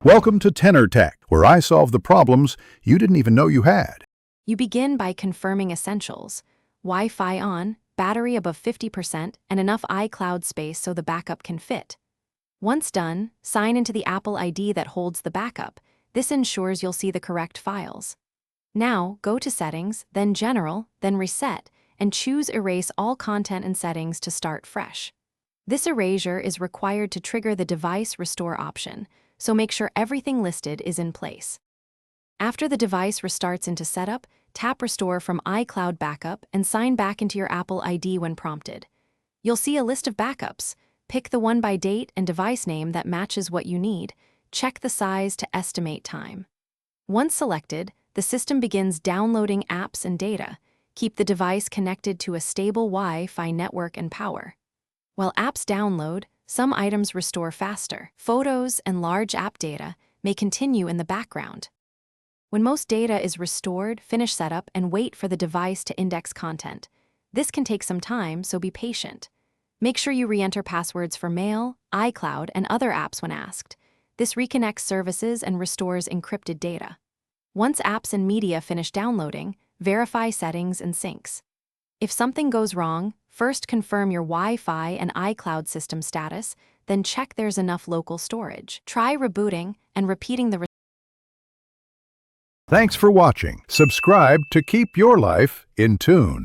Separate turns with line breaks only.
Welcome to Tenor Tech, where I solve the problems you didn't even know you had.
You begin by confirming essentials: Wi-Fi on, battery above 50%, and enough iCloud space so the backup can fit. Once done, sign into the Apple ID that holds the backup. This ensures you'll see the correct files. Now, go to Settings, then General, then Reset, and choose Erase all content and settings to start fresh. This erasure is required to trigger the Device Restore option, so make sure everything listed is in place. After the device restarts into setup, tap Restore from iCloud Backup and sign back into your Apple ID when prompted. You'll see a list of backups. Pick the one by date and device name that matches what you need. Check the size to estimate time. Once selected, the system begins downloading apps and data. Keep the device connected to a stable Wi-Fi network and power. While apps download, some items restore faster. Photos and large app data may continue in the background. When most data is restored, finish setup and wait for the device to index content. This can take some time, so be patient. Make sure you re-enter passwords for Mail, iCloud, and other apps when asked. This reconnects services and restores encrypted data. Once apps and media finish downloading, verify settings and syncs. If something goes wrong, first confirm your Wi-Fi and iCloud system status, then check there's enough local storage. Try rebooting and repeating the
Thanks for watching. Subscribe to keep your life in tune.